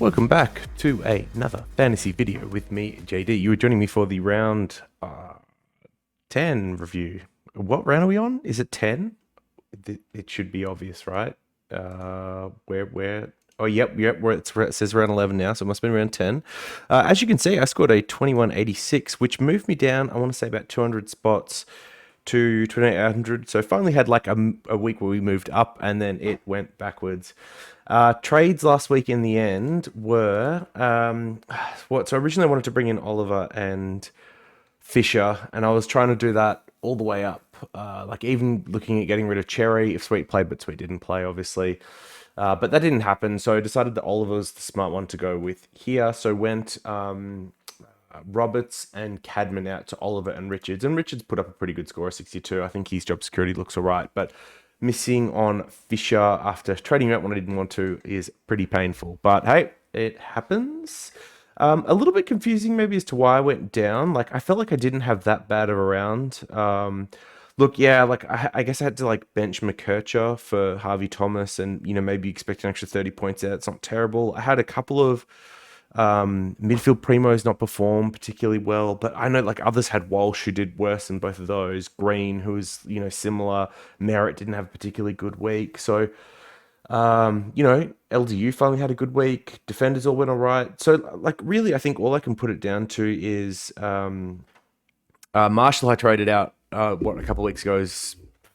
Welcome back to another fantasy video with me, JD. You were joining me for the round 10 review. What round are we on? Is it 10? It should be obvious, right? Where? Oh, yep. It says round 11 now, so it must have been round 10. As you can see, I scored a 2186, which moved me down, I want to say about 200 spots to 2800. So finally had like a week where we moved up and then it went backwards. Trades last week in the end were what? So originally I wanted to bring in Oliver and Fisher, and I was trying to do that all the way up. Like even looking at getting rid of Cherry if Sweet played, but Sweet didn't play, obviously. But that didn't happen, so I decided that Oliver was the smart one to go with here. So went Roberts and Cadman out to Oliver and Richards. And Richards put up a pretty good score, 62. I think his job security looks all right. But missing on Fisher after trading him out when I didn't want to is pretty painful. But hey, it happens. A little bit confusing maybe as to why I went down. Like, I felt like I didn't have that bad of a round. Look, yeah, like I guess I had to like bench McKercher for Harvey Thomas and, maybe expect an extra 30 points out. It's not terrible. I had a couple of midfield primos not performed particularly well, but I know like others had Walsh who did worse than both of those. Green, who was similar. Merritt didn't have a particularly good week. So LDU finally had a good week. Defenders all went all right. So like really, I think all I can put it down to is Marshall I traded out a couple of weeks ago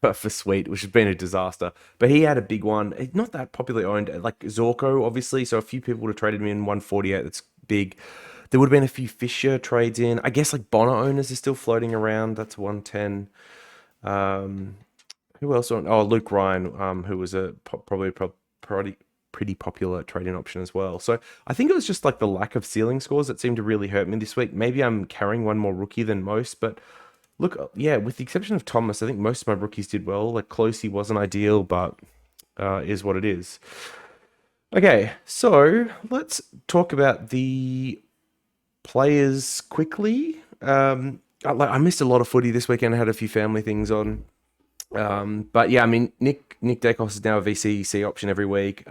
for Sweet, which has been a disaster. But he had a big one. Not that popularly owned, like Zorko, obviously. So a few people would have traded him in 148. That's big. There would have been a few Fisher trades in. I guess like Bonner owners are still floating around. That's 110. Um, who else? Oh, Luke Ryan, who was pretty popular trading option as well. So I think it was just like the lack of ceiling scores that seemed to really hurt me this week. Maybe I'm carrying one more rookie than most, but look, yeah, with the exception of Thomas, I think most of my rookies did well. Like Closey wasn't ideal, but is what it is. Okay, so let's talk about the players quickly. I missed a lot of footy this weekend. I had a few family things on. But yeah, I mean, Nick Dacos is now a VCC option every week.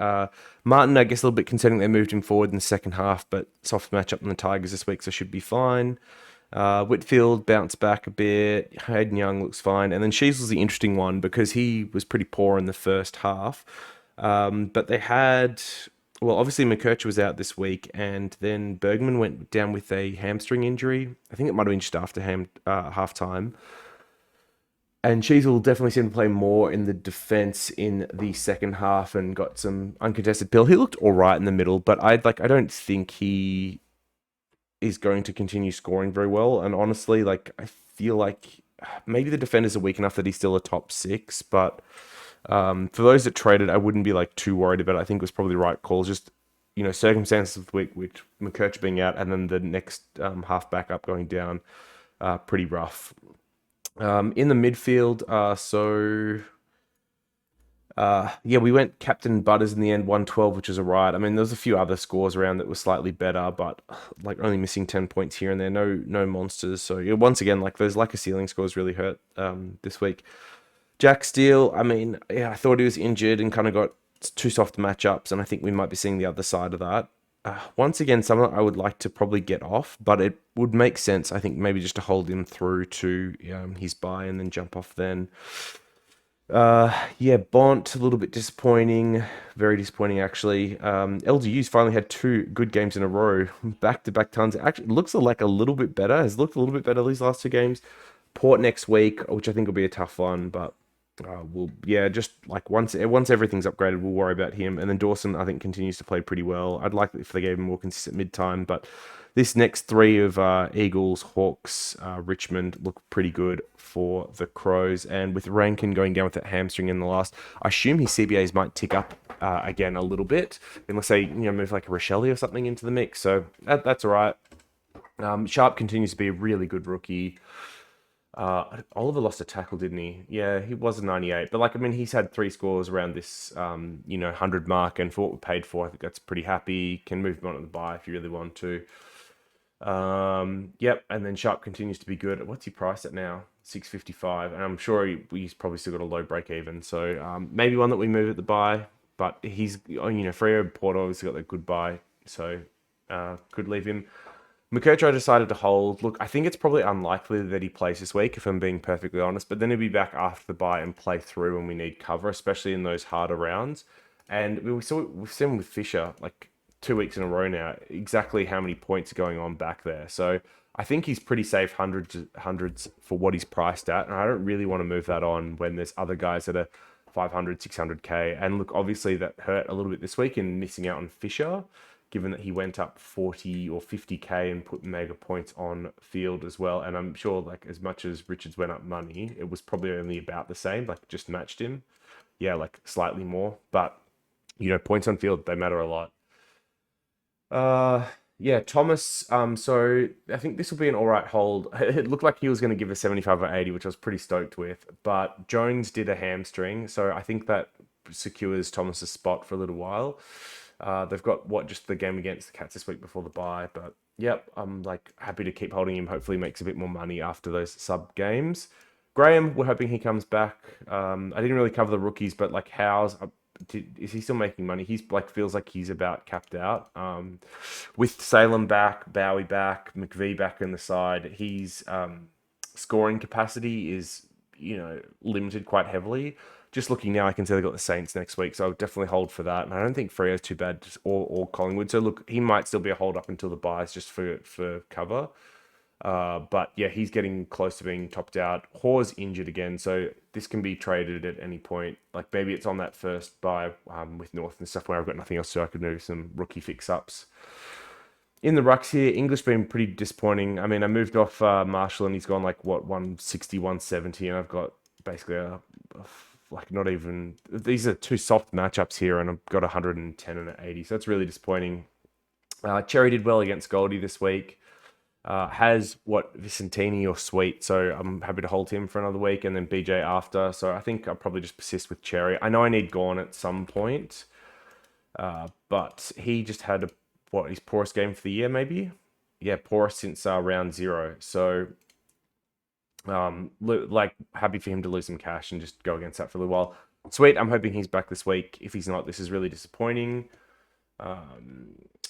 Martin, I guess a little bit concerning they moved him forward in the second half, but soft matchup on the Tigers this week, so should be fine. Whitfield bounced back a bit. Hayden Young looks fine. And then Sheasel's the interesting one because he was pretty poor in the first half. But they had, well, obviously McKercher was out this week, and then Bergman went down with a hamstring injury. I think it might have been just after half time. And Sheasel definitely seemed to play more in the defense in the second half and got some uncontested pill. He looked all right in the middle, but I don't think he is going to continue scoring very well. And honestly, like I feel like maybe the defenders are weak enough that he's still a top six, but for those that traded, I wouldn't be like too worried about it. I think it was probably the right call. Just circumstances of the week, with McKercher being out, and then the next half back up going down, pretty rough. In the midfield, yeah, we went Captain Butters in the end, 112, which is alright. I mean, there's a few other scores around that were slightly better, but like only missing 10 points here and there. No monsters. So yeah, once again, like those lack of ceiling scores really hurt this week. Jack Steele, I mean, yeah, I thought he was injured and kind of got two soft matchups, and I think we might be seeing the other side of that. Once again, someone I would like to probably get off, but it would make sense, I think, maybe just to hold him through to his bye and then jump off then. Yeah, Bont, a little bit disappointing. Very disappointing, actually. LDU's finally had two good games in a row. Back-to-back tons. Actually, looks like a little bit better. Has looked a little bit better these last two games. Port next week, which I think will be a tough one, but yeah, just like once everything's upgraded, we'll worry about him. And then Dawson, I think, continues to play pretty well. I'd like if they gave him more consistent mid-time, but this next three of Eagles, Hawks, Richmond look pretty good for the Crows. And with Rankin going down with that hamstring in the last, I assume his CBAs might tick up again a little bit, unless they move like a Rochelle or something into the mix. So that's all right. Sharp continues to be a really good rookie. Oliver lost a tackle, didn't he? Yeah, he was a 98. But like, I mean, he's had three scores around this, 100 mark, and for what we paid for, I think that's pretty happy. Can move him on to the buy if you really want to. Yep, and then Sharp continues to be good. What's he priced at now? 655, and I'm sure he's probably still got a low break even. So maybe one that we move at the buy, but he's Freo Porto obviously got that good buy. So could leave him. McKercher I decided to hold. Look, I think it's probably unlikely that he plays this week, if I'm being perfectly honest. But then he'll be back after the bye and play through when we need cover, especially in those harder rounds. And we've seen with Fisher like 2 weeks in a row now, exactly how many points are going on back there. So I think he's pretty safe hundreds for what he's priced at. And I don't really want to move that on when there's other guys that are 500, 600K. And look, obviously that hurt a little bit this week in missing out on Fisher, given that he went up 40 or 50K and put mega points on field as well. And I'm sure like as much as Richards went up money, it was probably only about the same, like just matched him. Yeah, like slightly more. But, points on field, they matter a lot. Uh, yeah, Thomas. So I think this will be an all right hold. It looked like he was going to give a 75 or 80, which I was pretty stoked with. But Jones did a hamstring, so I think that secures Thomas's spot for a little while. They've got just the game against the Cats this week before the bye, but yep, I'm like happy to keep holding him. Hopefully, he makes a bit more money after those sub games. Graham, we're hoping he comes back. I didn't really cover the rookies, but like Howes, is he still making money? He's like feels like he's about capped out. With Salem back, Bowie back, McVee back in the side, he's scoring capacity is limited quite heavily. Just looking now, I can see they've got the Saints next week, so I'll definitely hold for that. And I don't think Freo's too bad, or Collingwood. So look, he might still be a hold up until the buys just for cover. But yeah, he's getting close to being topped out. Hoare's injured again, so this can be traded at any point. Like maybe it's on that first buy with North and stuff where I've got nothing else, so I could do some rookie fix-ups. In the rucks here, English been pretty disappointing. I mean, I moved off Marshall and he's gone like, 160, 170, and I've got basically like not even... These are two soft matchups here, and I've got 110 and an 80, so that's really disappointing. Cherry did well against Goldie this week. Has Vicentini or Sweet, so I'm happy to hold him for another week, and then BJ after. So I think I'll probably just persist with Cherry. I know I need Gorn at some point, but he just had his poorest game for the year, maybe. Yeah, poorest since round 0. So like happy for him to lose some cash and just go against that for a little while. Sweet, I'm hoping he's back this week. If he's not, this is really disappointing.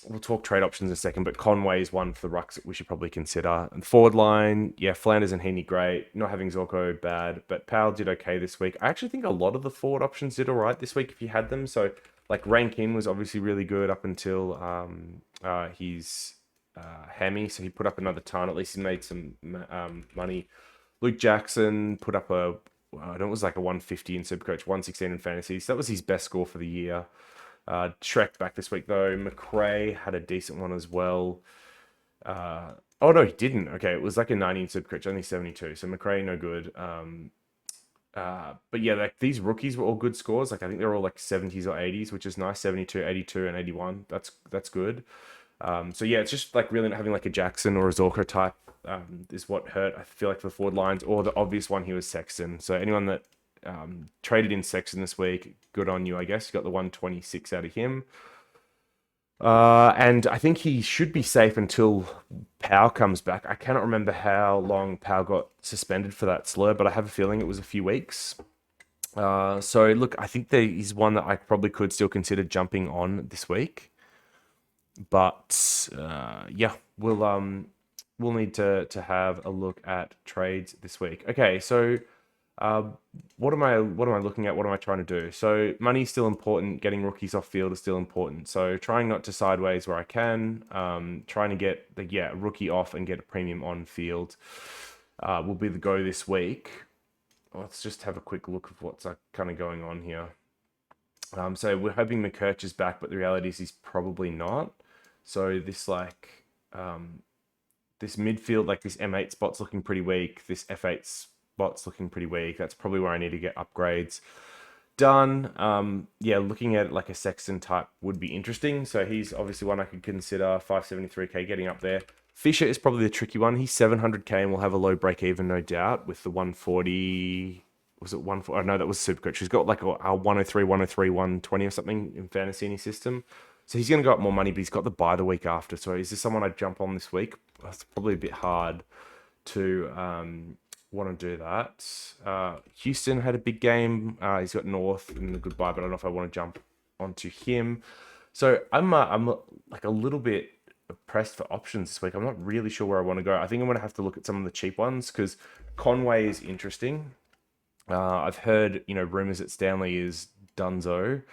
We'll talk trade options in a second, but Conway is one for the rucks that we should probably consider. And forward line, yeah, Flanders and Heaney, great. Not having Zorko, bad. But Powell did okay this week. I actually think a lot of the forward options did all right this week if you had them. So, like, Rankin was obviously really good up until his hammy. So he put up another ton. At least he made some money. Luke Jackson put up I know it was like a 150 in Supercoach, 116 in Fantasy. So that was his best score for the year. Shrek back this week though. McRae had a decent one as well. Oh no, he didn't. Okay, it was like a 90 in Supercoach, only 72. So McRae no good. But yeah, like these rookies were all good scores. Like I think they're all like 70s or 80s, which is nice. 72, 82, and 81. That's good. So yeah, it's just like really not having like a Jackson or a Zorko type is what hurt. I feel like for the forward lines, or the obvious one here was Sexton. So anyone that traded in Sexton this week, good on you, I guess. You got the 126 out of him. And I think he should be safe until Powell comes back. I cannot remember how long Powell got suspended for that slur, but I have a feeling it was a few weeks. So look, I think there is one that I probably could still consider jumping on this week. But yeah, we'll need to have a look at trades this week. Okay, so what am I looking at? What am I trying to do? So money's still important. Getting rookies off field is still important. So trying not to sideways where I can. Trying to get a rookie off and get a premium on field will be the go this week. Let's just have a quick look of what's kind of going on here. So we're hoping McKerch is back, but the reality is he's probably not. So this this midfield, like this M8 spot's looking pretty weak. This F8 spot's looking pretty weak. That's probably where I need to get upgrades done. Yeah, looking at like a Sexton type would be interesting. So he's obviously one I could consider. 573k getting up there. Fisher is probably the tricky one. He's 700k and will have a low break even, no doubt, with the 140. Was it 140? Oh, no, that was Supercoach. He's got like a 103, 103, 120 or something in fantasy in his system. So he's going to go up more money, but he's got the bye the week after. So is this someone I'd jump on this week? It's probably a bit hard to want to do that. Houston had a big game. He's got North and the good bye, but I don't know if I want to jump onto him. So I'm like a little bit pressed for options this week. I'm not really sure where I want to go. I think I'm gonna have to look at some of the cheap ones because Conway is interesting. I've heard, rumors that Stanley is Dunzo.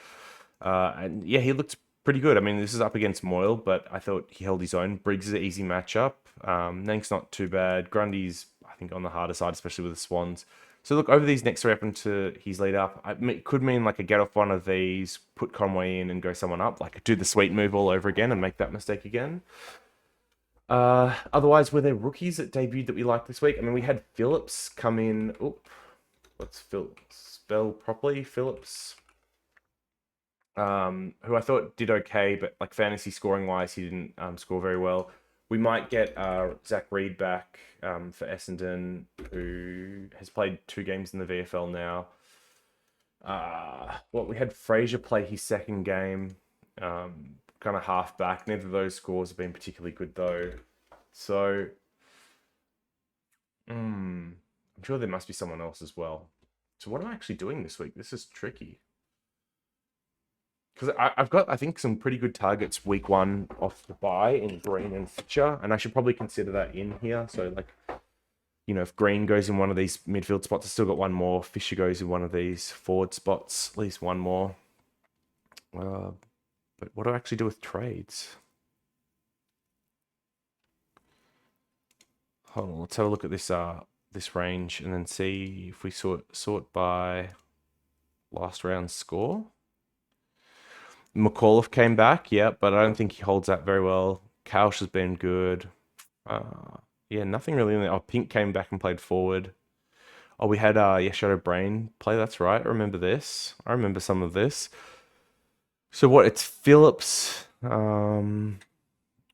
And yeah, he looked pretty good. I mean, this is up against Moyle, but I thought he held his own. Briggs is an easy matchup. Nank's not too bad. Grundy's, I think, on the harder side, especially with the Swans. So look, over these next three up into his lead up, it could mean like a get off one of these, put Conway in and go someone up, like do the sweet move all over again and make that mistake again. Otherwise, were there rookies that debuted that we liked this week? I mean, we had Phillips come in. Oop, let's spell properly. Phillips, who I thought did okay, but like fantasy scoring wise, he didn't score very well. We might get Zach Reed back for Essendon, who has played 2 games in the VFL now. We had Fraser play his second game, kind of half back. Neither of those scores have been particularly good though. So, I'm sure there must be someone else as well. So what am I actually doing this week? This is tricky. Because I've got, I think, some pretty good targets week one off the bye in Green and Fisher, and I should probably consider that in here. So, like, if Green goes in one of these midfield spots, I've still got one more. Fisher goes in one of these forward spots, at least one more. But what do I actually do with trades? Hold on, let's have a look at this range and then see if we sort by last round score. McAuliffe came back, yeah, but I don't think he holds that very well. Kaush has been good. Yeah, nothing really in there. Oh, Pink came back and played forward. Oh, we had Shadow Brain play. That's right. I remember this. I remember some of this. So what? It's Phillips, or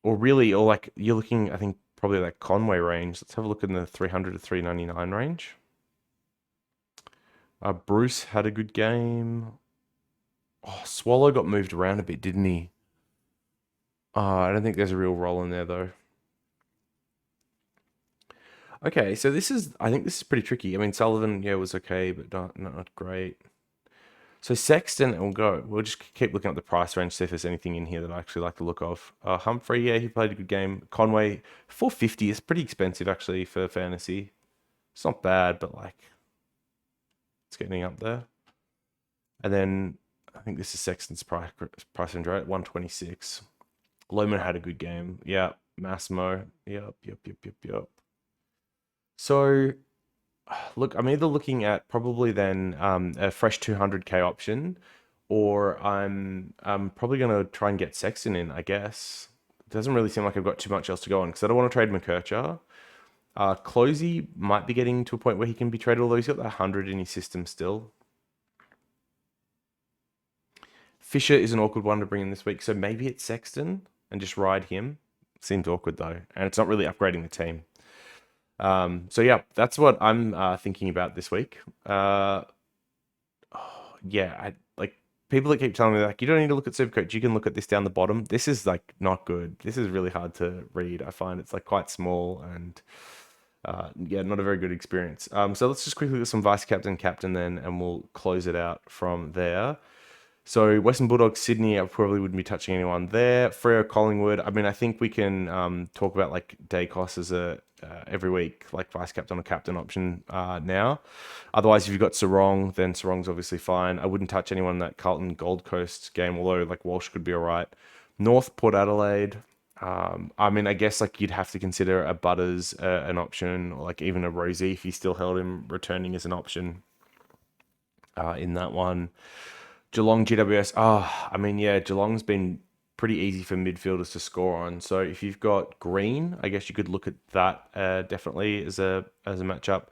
like you're looking. I think probably that Conway range. Let's have a look in the 300 to 399 range. Bruce had a good game. Oh, Swallow got moved around a bit, didn't he? I don't think there's a real role in there though. Okay, so I think this is pretty tricky. I mean, Sullivan, yeah, was okay, but not great. So Sexton, we'll just keep looking at the price range, see if there's anything in here that I actually like the look of. Humphrey, yeah, he played a good game. Conway, 450 is pretty expensive actually for fantasy. It's not bad, but like, it's getting up there. And then I think this is Sexton's price range, right? 126. Loman had a good game. Yeah. Massimo. Yep. So, look, I'm either looking at probably then a fresh 200k option, or I'm probably going to try and get Sexton in, I guess. It doesn't really seem like I've got too much else to go on because I don't want to trade McKercher. Closey might be getting to a point where he can be traded, although he's got that 100 in his system still. Fisher is an awkward one to bring in this week, so maybe it's Sexton and just ride him. Seems awkward though, and it's not really upgrading the team. So yeah, that's what I'm thinking about this week. Yeah, I like people that keep telling me like you don't need to look at Supercoach, you can look at this down the bottom. This is like not good. This is really hard to read. I find it's like quite small and yeah, not a very good experience. So let's just quickly look at some vice captain then, and we'll close it out from there. So Western Bulldogs, Sydney, I probably wouldn't be touching anyone there. Freo, Collingwood. I mean, I think we can talk about like Dacos as a every week, like vice captain or captain option now. Otherwise, if you've got Sarong, then Sarong's obviously fine. I wouldn't touch anyone in that Carlton Gold Coast game, although like Walsh could be all right. North, Port Adelaide. I mean, I guess like you'd have to consider a Butters an option, or like even a Rosie if you still held him returning as an option in that one. Geelong GWS. I mean, yeah, Geelong's been pretty easy for midfielders to score on. So if you've got Green, I guess you could look at that definitely as a matchup.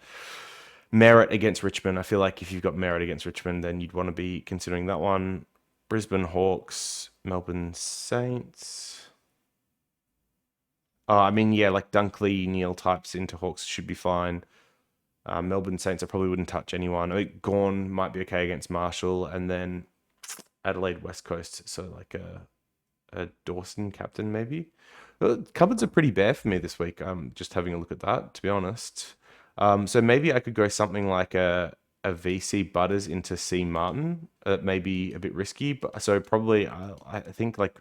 Merritt against Richmond. I feel like if you've got Merritt against Richmond, then you'd want to be considering that one. Brisbane Hawks, Melbourne Saints. I mean, yeah, like Dunkley, Neil types into Hawks should be fine. Melbourne Saints, I probably wouldn't touch anyone. I think Gawn might be okay against Marshall, and then Adelaide West Coast. So like a Dawson captain maybe. Cupboards are pretty bare for me this week. I'm just having a look at that, to be honest. So maybe I could go something like a a VC Butters into C Martin. May be a bit risky, but so probably I think like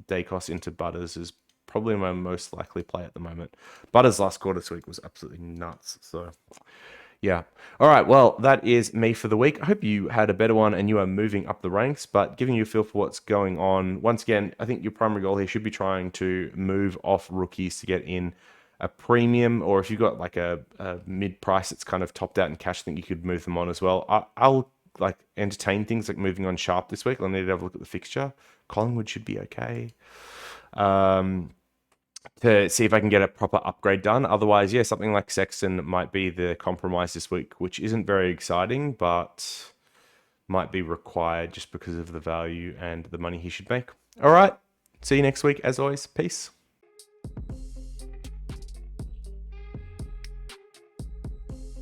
Dacos into Butters is probably my most likely play at the moment. Butters last quarter this week was absolutely nuts. So yeah. All right. Well, that is me for the week. I hope you had a better one and you are moving up the ranks, but giving you a feel for what's going on. Once again, I think your primary goal here should be trying to move off rookies to get in a premium, or if you've got like a mid price that's kind of topped out in cash, I think you could move them on as well. I'll like entertain things like moving on Sharp this week. I'll need to have a look at the fixture. Collingwood should be okay. To see if I can get a proper upgrade done. Otherwise, yeah, something like Sexton might be the compromise this week, which isn't very exciting, but might be required just because of the value and the money he should make. All right. See you next week. As always, peace.